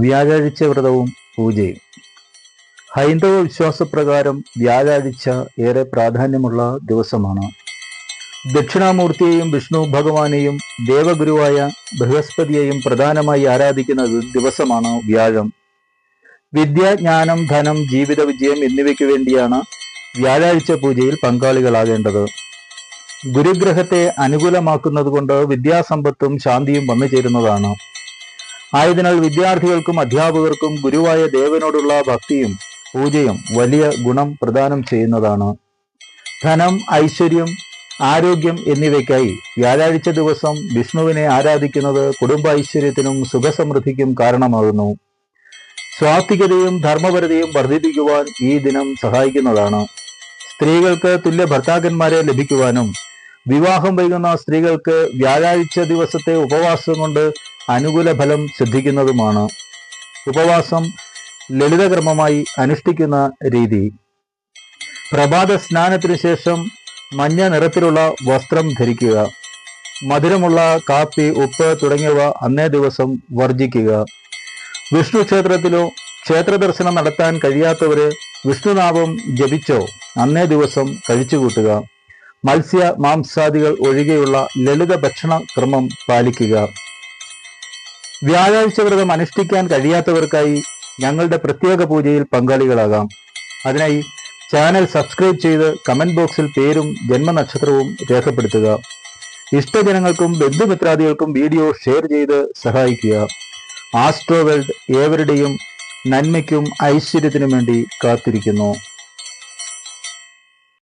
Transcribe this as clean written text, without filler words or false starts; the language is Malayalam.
വ്യാഴാഴ്ച വ്രതവും പൂജയും. ഹൈന്ദവ വിശ്വാസപ്രകാരം വ്യാഴാഴ്ച ഏറെ പ്രാധാന്യമുള്ള ദിവസമാണ്. ദക്ഷിണാമൂർത്തിയെയും വിഷ്ണു ഭഗവാനെയും ദേവഗുരുവായ ബൃഹസ്പതിയെയും പ്രധാനമായി ആരാധിക്കുന്ന ദിവസമാണ് വ്യാഴം. വിദ്യ, ജ്ഞാനം, ധനം, ജീവിത വിജയം എന്നിവയ്ക്ക് വേണ്ടിയാണ് വ്യാഴാഴ്ച പൂജയിൽ പങ്കാളികളാകേണ്ടത്. ഗുരുഗ്രഹത്തെ അനുകൂലമാക്കുന്നതുകൊണ്ട് വിദ്യാസമ്പത്തും ശാന്തിയും വന്നു ചേരുന്നതാണ്. ആയതിനാൽ വിദ്യാർത്ഥികൾക്കും അധ്യാപകർക്കും ഗുരുവായ ദേവനോടുള്ള ഭക്തിയും പൂജയും വലിയ ഗുണം പ്രദാനം ചെയ്യുന്നതാണ്. ധനം, ഐശ്വര്യം, ആരോഗ്യം എന്നിവയ്ക്കായി വ്യാഴാഴ്ച ദിവസം വിഷ്ണുവിനെ ആരാധിക്കുന്നത് കുടുംബ ഐശ്വര്യത്തിനും സുഖസമൃദ്ധിക്കും കാരണമാകുന്നു. സ്വാത്വികതയും ധർമ്മപരതയും വർദ്ധിപ്പിക്കുവാൻ ഈ ദിനം സഹായിക്കുന്നതാണ്. സ്ത്രീകൾക്ക് തുല്യ ഭർത്താക്കന്മാരെ ലഭിക്കുവാനും വിവാഹം വൈകുന്ന സ്ത്രീകൾക്ക് വ്യാഴാഴ്ച ദിവസത്തെ ഉപവാസം കൊണ്ട് അനുകൂല ഫലം സിദ്ധിക്കുന്നതുമാണ്. ഉപവാസം ലളിതകർമ്മമായി അനുഷ്ഠിക്കുന്ന രീതി: പ്രഭാത സ്നാനത്തിനു ശേഷം മഞ്ഞ നിറത്തിലുള്ള വസ്ത്രം ധരിക്കുക. മധുരമുള്ള കാപ്പി, ഉപ്പ് തുടങ്ങിയവ അന്നേ ദിവസം വർജിക്കുക. വിഷ്ണു ക്ഷേത്രത്തിലോ ക്ഷേത്ര ദർശനം നടത്താൻ കഴിയാത്തവര് വിഷ്ണുനാമം ജപിച്ചോ അന്നേ ദിവസം കഴിച്ചുകൂട്ടുക. മത്സ്യ മാംസാദികൾ ഒഴികെയുള്ള ലളിത ഭക്ഷണ ക്രമം പാലിക്കുക. വ്യാഴാഴ്ച വ്രതം അനുഷ്ഠിക്കാൻ കഴിയാത്തവർക്കായി ഞങ്ങളുടെ പ്രത്യേക പൂജയിൽ പങ്കാളികളാകാം. അതിനായി ചാനൽ സബ്സ്ക്രൈബ് ചെയ്ത് കമന്റ് ബോക്സിൽ പേരും ജന്മനക്ഷത്രവും രേഖപ്പെടുത്തുക. ഇഷ്ടജനങ്ങൾക്കും ബന്ധുമിത്രാദികൾക്കും വീഡിയോ ഷെയർ ചെയ്ത് സഹായിക്കുക. ആസ്ട്രോ വേൾഡ് ഏവരുടെയും നന്മയ്ക്കും ഐശ്വര്യത്തിനും വേണ്ടി കാത്തിരിക്കുന്നു.